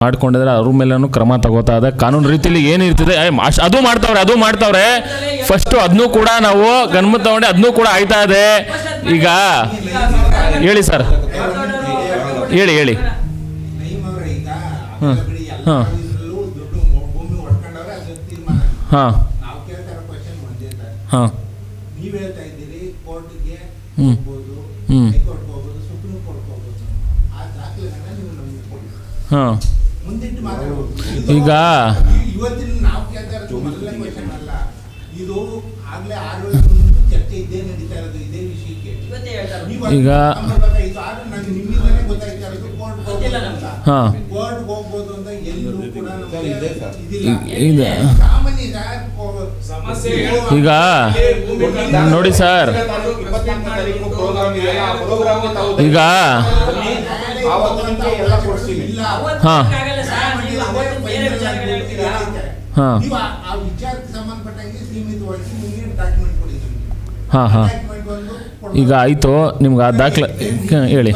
ಮಾಡ್ಕೊಂಡಿದ್ರೆ ಅವ್ರ ಮೇಲೂ ಕ್ರಮ ತಗೋತಾ ಇದೆ. ಕಾನೂನು ರೀತಿಯಲ್ಲಿ ಏನಿರ್ತದೆ ಅದು ಮಾಡ್ತಾವ್ರೆ. ಫಸ್ಟು ಅದನ್ನೂ ಕೂಡ ನಾವು ಗಮನ ತಗೊಂಡು ಅದನ್ನೂ ಕೂಡ ಆಯ್ತಾ ಇದೆ. ಈಗ ಹೇಳಿ ಸರ್, ಹೇಳಿ. ಹಾಂ ಹಾಂ ಹಾಂ ಹಾಂ ಈಗ ಈಗ ಹಾಂ ಈಗ ನೋಡಿ ಸರ್, ಈಗ ಹಾಂ ಹಾಂ ಹಾಂ ಹಾಂ ಈಗ ಆಯಿತು, ನಿಮ್ಗೆ ಆ ದಾಖಲೆ ಹೇಳಿ.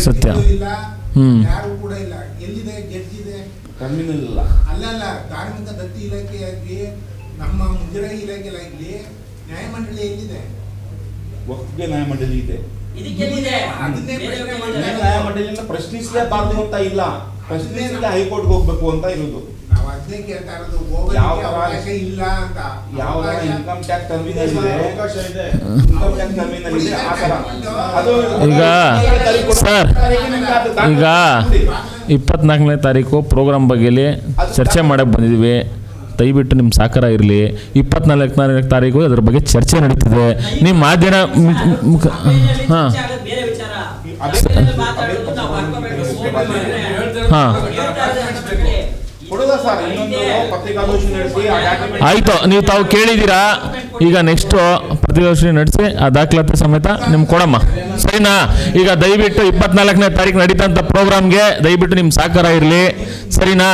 ಸತ್ಯ ಅಲ್ಲಲ್ಲ ಧಾರ್ಮಿಕ ದತ್ತಿ ಇಲಾಖೆ ಆಗಲಿ ನಮ್ಮ ಮುಜರಾಯಿ ಇಲಾಖೆ ಆಗಲಿ ನ್ಯಾಯಮಂಡಳಿ ಎಲ್ಲಿದೆ? ಒಪ್ಪಿಗೆ ನ್ಯಾಯಮಂಡಳಿ ಇದೆ. ನ್ಯಾಯಮಂಡಳಿಯಿಂದ ಪ್ರಶ್ನಿಸಲೇಬಾರ್ದು ಅಂತ ಇಲ್ಲ, ಪ್ರಶ್ನಿಸಿದ್ರೆ ಹೈಕೋರ್ಟ್ ಹೋಗ್ಬೇಕು ಅಂತ ಇರೋದು. ನಾವು ಅದನ್ನೇ ಕೇಳ್ತಾ ಇರೋದು, ಹೋಗಲಿಕ್ಕೆ ಅವಕಾಶ ಇಲ್ಲ ಅಂತ. ಯಾವ ಇನ್ಕಮ್ ಟ್ಯಾಕ್ಸ್ ಟರ್ಮಿನಲ್ ಇದೆ, ಅವಕಾಶ ಇದೆ, ಇನ್ಕಮ್ ಟ್ಯಾಕ್ಸ್ ಟರ್ಮಿನಲ್ ಇದೆ, ಆ ತರ. ಅದು ಈಗ ಸರ್, ಈಗ 24ನೇ ತಾರೀಕು ಪ್ರೋಗ್ರಾಮ್ ಬಗ್ಗೆಲಿ ಚರ್ಚೆ ಮಾಡಕ್ಕೆ ಬಂದಿದ್ದೀವಿ. ದಯವಿಟ್ಟು ನಿಮ್ಮ ಸಹಕಾರ ಇರಲಿ. 24ನೇ ತಾರೀಕು ಅದ್ರ ಬಗ್ಗೆ ಚರ್ಚೆ ನಡೀತಿದೆ. ನಿಮ್ಮ ಮಾಧ್ಯಮ ಹಾಂ ಹಾಂ ಆಯಿತು, ನೀವು ತಾವು ಕೇಳಿದ್ದೀರಾ. ಈಗ ನೆಕ್ಸ್ಟು ಪ್ರತಿಭಟನೆ ನಡೆಸಿ ಆ ದಾಖಲಾತಿ ಸಮೇತ ನಿಮ್ಗೆ ಕೊಡಮ್ಮ, ಸರಿನಾ? ಈಗ ದಯವಿಟ್ಟು 24ನೇ ತಾರೀಕು ನಡೀತಂಥ ಪ್ರೋಗ್ರಾಮ್ಗೆ ದಯವಿಟ್ಟು ನಿಮ್ಮ ಸಹಕಾರ ಇರಲಿ, ಸರಿನಾ?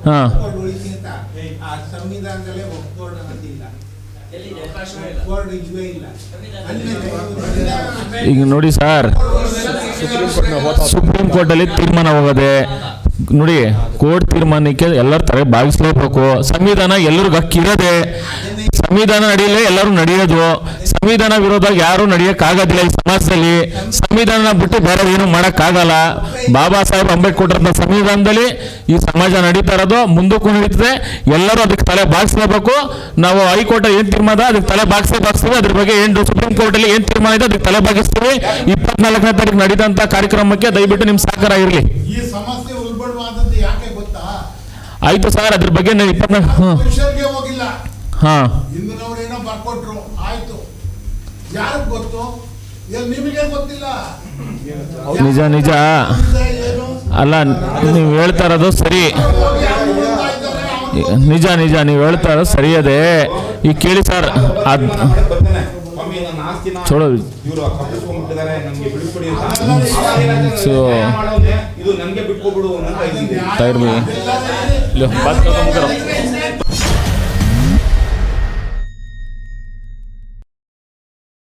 ಹಾಂ ಈಗ ನೋಡಿ ಸರ್, ಸುಪ್ರೀಂ ಕೋರ್ಟಲ್ಲಿ ತೀರ್ಮಾನ ಹೋಗೋದೆ. ನೋಡಿ, ಕೋರ್ಟ್ ತೀರ್ಮಾನಕ್ಕೆ ಎಲ್ಲರ ತರ ಭಾಗಿಸ್ಲೇಬೇಕು. ಸಂವಿಧಾನ ಎಲ್ಲರಿಗೂ ಹಕ್ಕಿರೋದೆ. ಸಂವಿಧಾನ ನಡೆಯಲೇ ಎಲ್ಲರೂ ನಡೆಯೋದು. ಸಂವಿಧಾನ ವಿರೋಧ ಯಾರು ನಡೆಯೋಕ್ಕಾಗೋದಿಲ್ಲ ಈ ಸಮಾಜದಲ್ಲಿ. ಸಂವಿಧಾನ ಬಿಟ್ಟು ಬೇರೆ ಏನು ಮಾಡೋಕ್ಕಾಗಲ್ಲ. ಬಾಬಾ ಸಾಹೇಬ್ ಅಂಬೇಡ್ಕರ್ ಸಂವಿಧಾನದಲ್ಲಿ ಈ ಸಮಾಜ ನಡೀತಾ ಇರೋದು, ಮುಂದಕ್ಕೂ ನಡೀತದೆ. ಎಲ್ಲರೂ ಅದಕ್ಕೆ ತಲೆ ಬಾಗಿಸ್ಲೇಬೇಕು. ನಾವು ಹೈಕೋರ್ಟ್ ಏನು ತೀರ್ಮಾನ ಅದಕ್ಕೆ ತಲೆ ಬಾಗಿಸ್ತೀವಿ. ಅದ್ರ ಬಗ್ಗೆ ಏನು ಸುಪ್ರೀಂ ಕೋರ್ಟಲ್ಲಿ ಏನು ತೀರ್ಮಾನ ಇದೆ ಅದಕ್ಕೆ ತಲೆ ಬಾಗಿಸ್ತೀವಿ. 24ನೇ ತಾರೀಕು ನಡೀತಂಥ ಕಾರ್ಯಕ್ರಮಕ್ಕೆ ದಯವಿಟ್ಟು ನಿಮ್ಮ ಸಹಕಾರ ಇರಲಿ. ಆಯ್ತು ಸರ್, ಅದ್ರ ಬಗ್ಗೆ ನೀವು 24 ಹಾಂ ನಿಜ ಅಲ್ಲ, ನೀವು ಹೇಳ್ತಾ ಇರೋದು ಸರಿ. ನಿಜ ನೀವು ಹೇಳ್ತಾ ಇರೋದು ಸರಿ ಅದೇ. ಈಗ ಕೇಳಿ ಸರ್, ಅದು ಚಲೋ ಟೈರ್